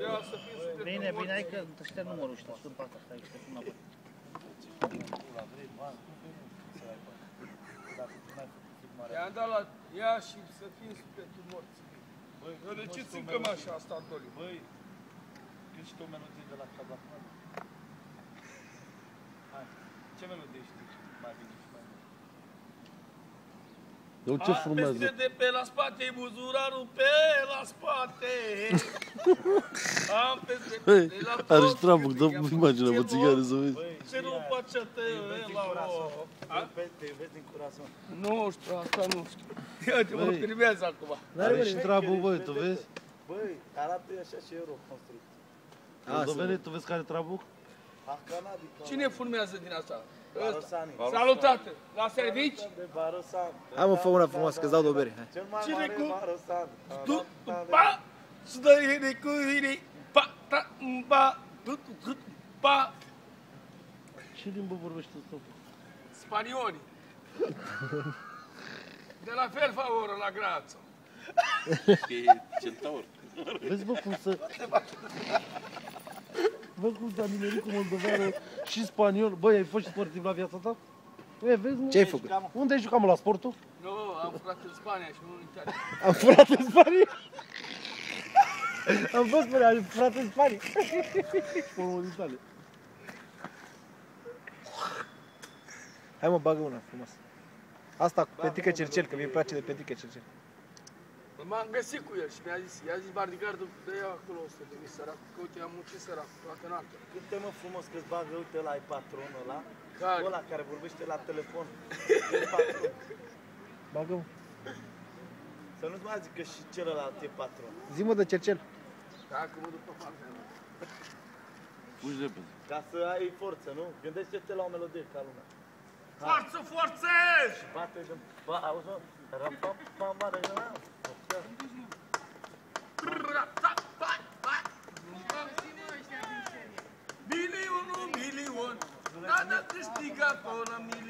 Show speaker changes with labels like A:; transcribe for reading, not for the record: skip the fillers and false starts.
A: Ia să fim sufletul
B: Bine,
A: morții.
B: bine, hai că ăștia numărul ăștia, sunt pe asta, stai, că sunt înapoi.
A: I-am dat la ea și să fim sufletul morții. Eu de ce țin cămașa asta, Antoliu?
C: Băi, câți o melodie de la Cabacman? Hai, ce melodie știi? Mai bine și mai mult.
D: Eu ce frumos.
A: Peste de pe la spate, buzunarul pe la spate. Am peste de la tot.
D: Are și trabuc, dă imaginea pe țigară să vezi.
A: Ce nu face te la o...
C: Te iubesc din corazon.
A: Nu știu, asta nu știu. Ia-te, mă filmează acum.
D: Are și trabuc, băi, tu vezi?
C: Băi, arată așa și Euro construit.
D: Dovene, tu vezi care trabuc?
A: Cine filmează din asta?
C: Barosani.
A: Salutate! La servici?
C: De Barosani.
E: Hai mă, fă una frumoasă, că-ți dau de o bere. Hai.
C: Cel mai
A: Cine
C: mare
A: cu-
C: Barosani.
A: Tu, pa, stă hine cu hine, pa, ta, pa, tu, pa,
D: Ce limbă vorbești ăsta?
A: spanioli. De la fel favoră la Grață.
F: Centaur.
D: Vezi, bă, cum să... Vă cum s-a nimerit cu moldoveană și spaniol. Băi, ai fost sportiv la viața ta? E, vezi, mă?
E: Ce ai făcut?
D: Unde ai jucat, mă, la sportul?
A: Nu, am furat în Spania și nu în Italia.
E: Am furat în Spania. Am fost până, am furat în Spania.
D: Formul din Italia.
E: Hai mă, bagă una frumos. Asta cu Petrică Cercel, că mi-e place de Petrică Cercel.
A: M-am găsit cu el și i-a zis bodyguardul, dă-i acolo 100 de mii săracul, că uite, am muncit săracul, toată noaptea.
C: Câte mă frumos că-ți bagă, uite ăla ai patronul ăla.
A: Care?
C: Ăla care vorbește la telefon. E patron.
E: Bagă mă.
C: Să nu-ți mai zic că și celălalt e patron.
E: Zi mă de Cercel.
A: Dacă mă duc pe partea mea.
D: Fugi repede.
C: Ca să ai forță, nu? Gândește-te la o melodie ca lumea.
A: Forță, forță!
C: Bate de... Ba, auzi, mă? Ra-pa-pa-ma-ra-ra.
A: Milion, milion, nada câștigat fără milion.